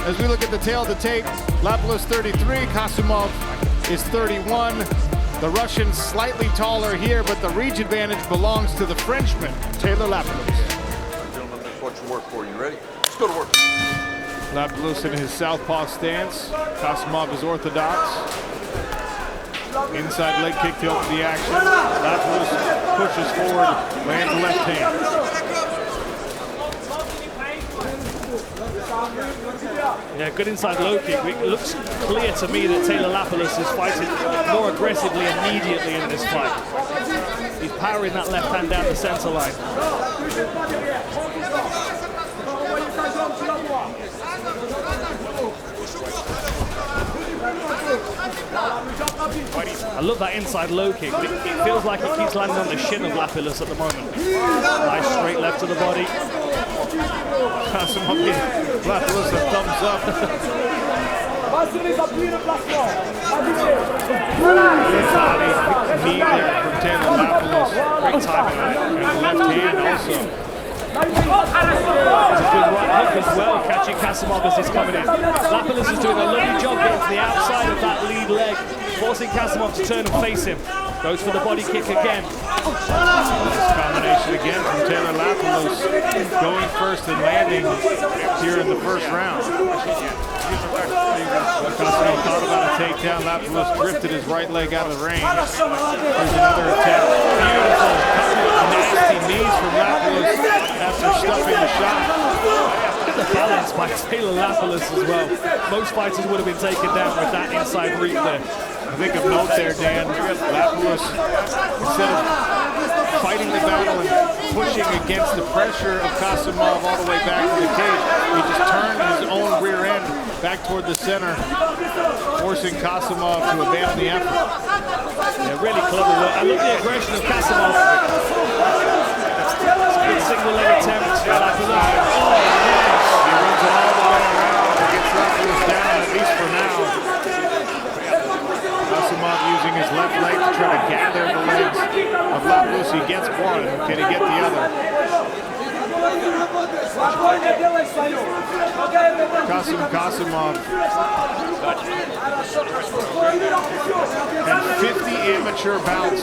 As we look at the tail of the tape, Lapilus 33, Kasumov is 31. The Russian slightly taller here, but the reach advantage belongs to the Frenchman, Taylor Lapilus. Gentlemen, let's watch some work for you. Ready? Let's go to work. Lapilus in his southpaw stance. Kasumov is orthodox. Inside leg kick to open the action. Lapilus pushes forward, lands the left hand. Yeah, good inside low kick. It looks clear to me that Taylor Lapilus is fighting more aggressively immediately in this fight. He's powering that left hand down the center line. I love that inside low kick, but it feels like it keeps landing on the shin of Lapilus at the moment. Nice straight left to the body. Kasumov gave Lapilus a thumbs up. Knee there from Taylor Lapilus. Great timing and the left hand also. There's a good right hook as well, catching Kasumov as he's coming in. Lapilus is doing a lovely job getting to the outside of that lead leg, forcing Kasumov to turn and face him. Goes for the body kick again. This combination again from Taylor Lapilus, going first and landing here in the first round. Kasumov thought about a takedown. Lapilus drifted his right leg out of the range. There's another attempt. Beautiful. Nasty knees from Lapilus after stuffing the shot. The balance by Taylor Lapilus as well. Most fighters would have been taken down with that inside reach there. I think of note there, Dan. Lapilus, instead of fighting the battle and pushing against the pressure of Kasumov all the way back to the cage, he just turned his own rear end back toward the center, forcing Kasumov to abandon the effort. Yeah, really clever work. I love the aggression of Kasumov. Good single leg attempt. He runs it all the way around and gets Lapilus down, at least for now. Kasumov using his left leg to try to gather the legs of Lapilus. He gets one. Can he get the other? Kasumov had 50 amateur bouts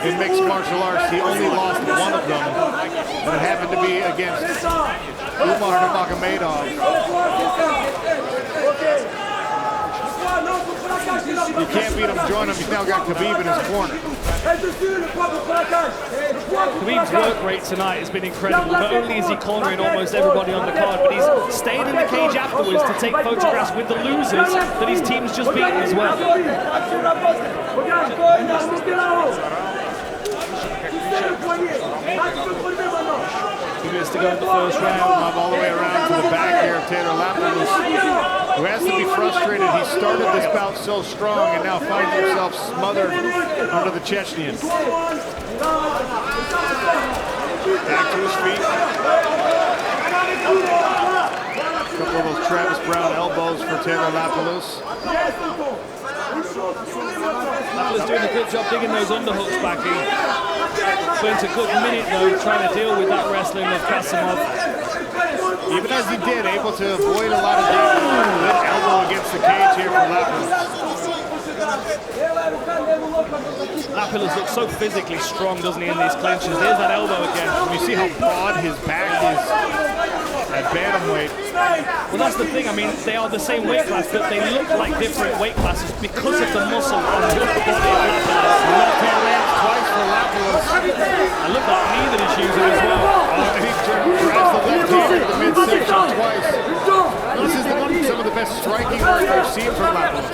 in mixed martial arts. He only lost one of them, and it happened to be against Umar Nurmagomedov. You can't beat him, join him. He's now got Khabib in his corner. Khabib's work rate tonight has been incredible. Not only is he cornering almost everybody on the card, but he's staying in the cage afterwards to take photographs with the losers that his team's just beaten as well. 2 minutes to go in the first round. All the way around to the back here of Taylor Lapilus, who has to be frustrated. He started this bout so strong and now finds himself smothered under the Chechnyan. Back to his feet. A couple of those Travis Brown elbows for Taylor Lapilus. Lapilus doing a good job digging those underhooks back in. Spent a good minute though trying to deal with that wrestling of Kasumov. Even as he did, able to avoid a lot of damage. Good elbow against the cage here for Lapilus. Lapilus looks so physically strong, doesn't he, in these clinches? There's that elbow again. You see how broad his back is at bantamweight. Well, that's the thing. I mean, they are the same weight class, but they look like different weight classes because of the muscle on the upper body of Lapilus. Left hand lands twice for Lapilus. I love that knee that he's using as well. He grabs the left hand into the midsection twice. This is some of the best striking work I've seen from Lapilus.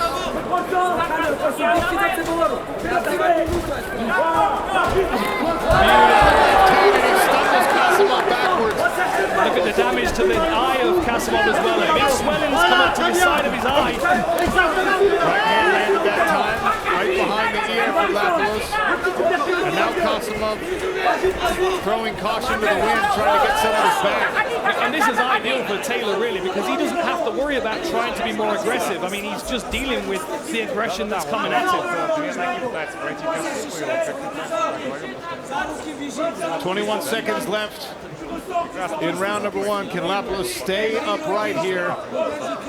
Look at the damage to the eye of Kasumov as well. A big swelling's come up to the side of his eye. Right hand landed that time, right behind the ear for Lapilus. And now Kasumov throwing caution to the wind, trying to get some of his back. And this is ideal for Taylor, really, because he doesn't have to worry about trying to be more aggressive. I mean, he's just dealing with the aggression that's coming at him. 21 seconds left. In round number one, can Lapilus stay upright here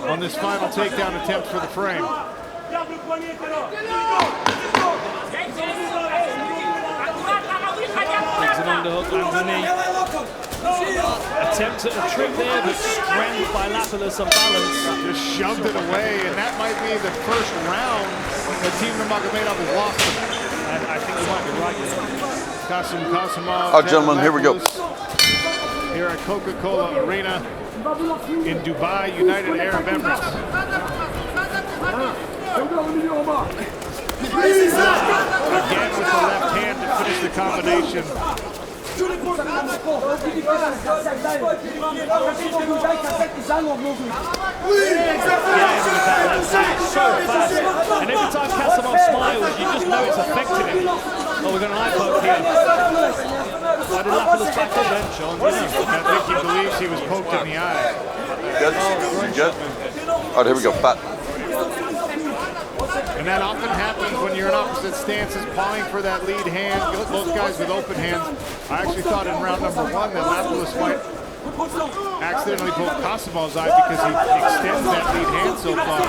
on this final takedown attempt for the frame? Takes an underhook, lands a knee. Attempt at a trick there, but strength by Lapilus on balance. Just shoved it away, and that might be the first round that Team Nurmagomedov has lost. I think you might be right. Kasum Kasumov. All right, gentlemen, here we go. Here at Coca-Cola Arena in Dubai, United Arab Emirates. Again with the left hand to finish the combination. So fast. And every time Kasumov smiles, you just know it's affecting him. Oh, we're going to eye poke here. Why did Lapilus back up then, Sean? I think he believes he was poked in the eye. Good? Good? All right, here we go. Bat. And that often happens when you're in opposite stances, pawing for that lead hand. Those guys with open hands. I actually thought in round number one that Lapilus might accidentally poke Kasumov's eye because he extends that lead hand so far.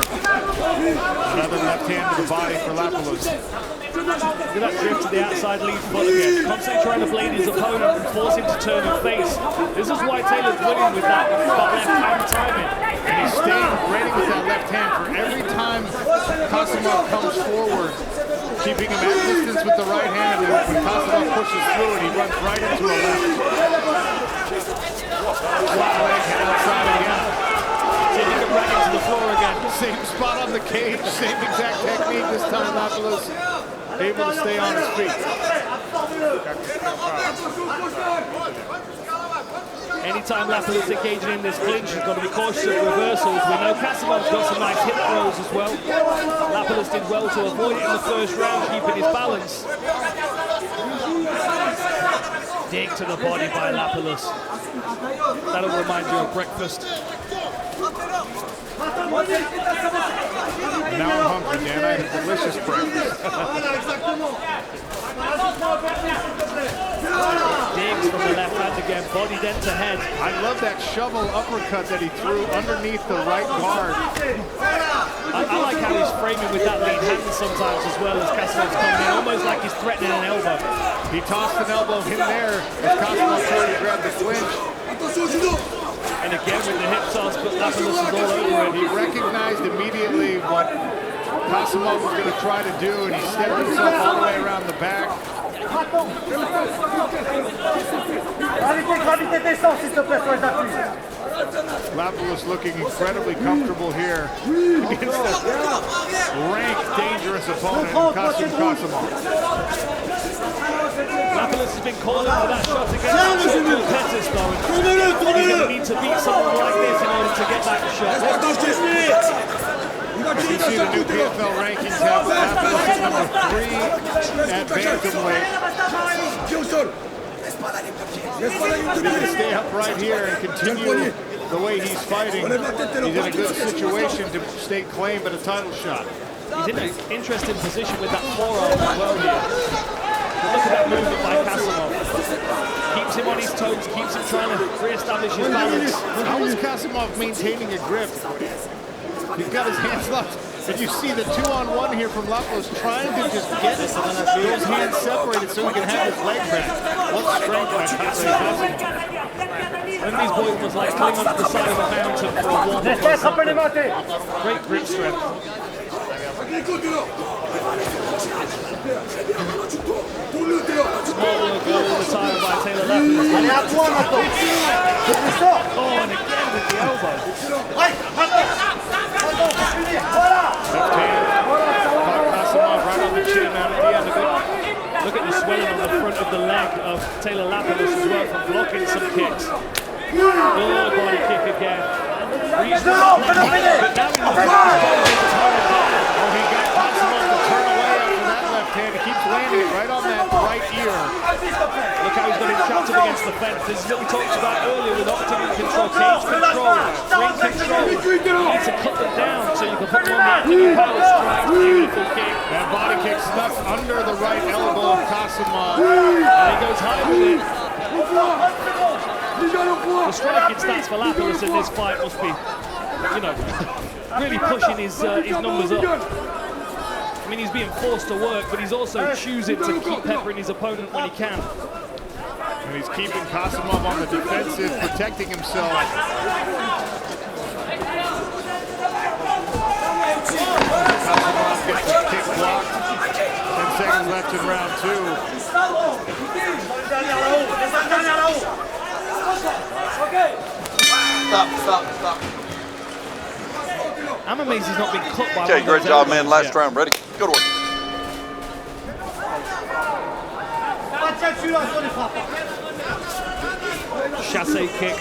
Another left hand to the body for Lapilus. Look at that drift to the outside lead foot again. Constantly trying to blade his opponent and force him to turn and face. This is why Taylor's winning with that left hand timing. And he's staying ready with that left hand for every time Kasumov comes forward, keeping him at distance with the right hand. And when Kasumov pushes through it, he runs right into a left. Flat leg head outside again. See if he can run into the floor again. Same spot on the cage, same exact technique this time. Lapilus able to stay on his feet. Anytime Lapilus engaging in this clinch, he's got to be cautious of reversals. We know Kasumov's got some nice hip throws as well. Lapilus did well to avoid it in the first round, keeping his balance. Dig to the body by Lapilus. That'll remind you of breakfast. Now I'm hungry, Dan. I had a delicious breakfast. Digs from the left hand again, body then to head. I love that shovel uppercut that he threw underneath the right guard. I like how he's framing with that lead hand sometimes as well as Kasumov's coming in, almost like he's threatening an elbow. He tossed an elbow in there as Kasumov tried to grab the clinch. And again with the hip toss, but Lapilus is all over it. He recognized immediately what Kasumov was going to try to do, and he stepped himself all the way around the back. Lapilus looking incredibly comfortable here against a rank, dangerous opponent, Kasum Kasumov. Lapilus has been calling for that shot against Pettis though. He's going to need to beat someone like this in order to get that shot. You see the new PFL rankings have Lapilus at number 3 at bantamweight. He's going to stay upright here and continue the way he's fighting. He's in a good situation to stake claim at a title shot. He's in an interesting position with that forearm as well here. But look at that movement by Kasumov. Keeps him on his toes, keeps him trying to re-establish his balance. How is Kasumov maintaining a grip? He's got his hands locked. And you see the 2-on-1 here from Lapilus trying to just get those hands separated so he can have his leg back. What strength by Kasumov. One of these boys was like climbing onto the side of a mountain for a walk. Great grip strength. Small work all the time by Taylor Lapilus. Oh, and again with the elbow. Left hand, caught Kasumov right on the chin out at the end of it. Look at the swelling on the front of the leg of Taylor Lapilus as well from blocking some kicks. Good body kick again. Reasonable, but now he got Kasumov to turn away after that left hand. He keeps landing it right on that right ear. Look how he's got him trapped up against the fence. This is what we talked about earlier with octagon control, cage control, ring control. You need to cut them down so you can put them on the octagon power strike. Beautiful kick. That body kick snuck under the right elbow of Kasumov. And he goes high with it. The striking stats for Lapilus in this fight must be, you know, really pushing his numbers up. I mean, he's being forced to work, but he's also choosing to keep peppering his opponent when he can. And he's keeping Kasumov on the defensive, protecting himself. Kasumov gets his kick blocked. 10 seconds left in round 2. Stop. I'm amazed he's not been cut by Okay, one of great those job, man. elbows Last yet. round. Ready? Go to work. Chassé kick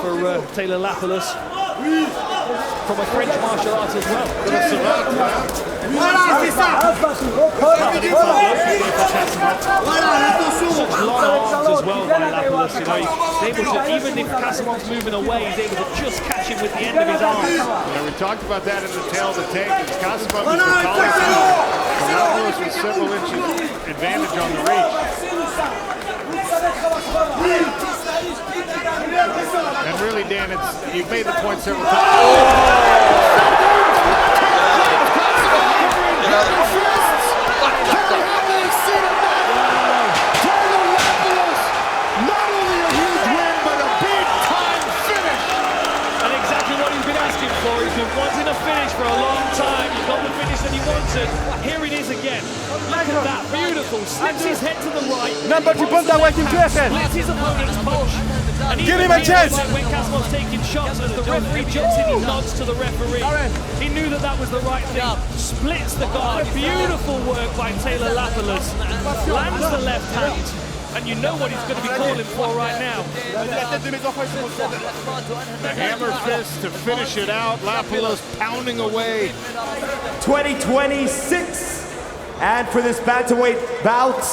for Taylor Lapilus from a French martial art as well. Such long arms as well by Lapilus, you know, he's able to, even if Kasumov's moving away, he's able to just catch him with the end of his arm. Yeah, we talked about that in the tail of the tank. Kasumov was the tallest man. Lapilus with several inches advantage on the reach. And really, Dan, you've made the point several times. Not only a huge win, but a big-time finish. And exactly what he's been asking for. He's been wanting a finish for a long time. He got the finish that he wanted. Here it is again. Look at that, beautiful. Slips his head to the right. Number 2 bantamweight in PFL. Splits his opponent's punch. And Give him a chance. Like when Kasumov's taking shots, as the referee jumps in, he nods to the referee. He knew that that was the right thing. Splits the guard. Beautiful work by Taylor Lapilus. Lands the left hand. And you know what he's going to be calling for right now. The hammer fist to finish it out. Lapilus pounding away. 2026. And for this bantamweight bout,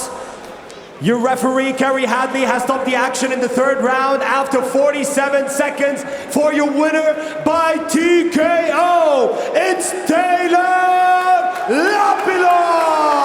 your referee, Kerry Hadley, has stopped the action in the 3rd round after 47 seconds for your winner by TKO. It's Taylor Lapilus!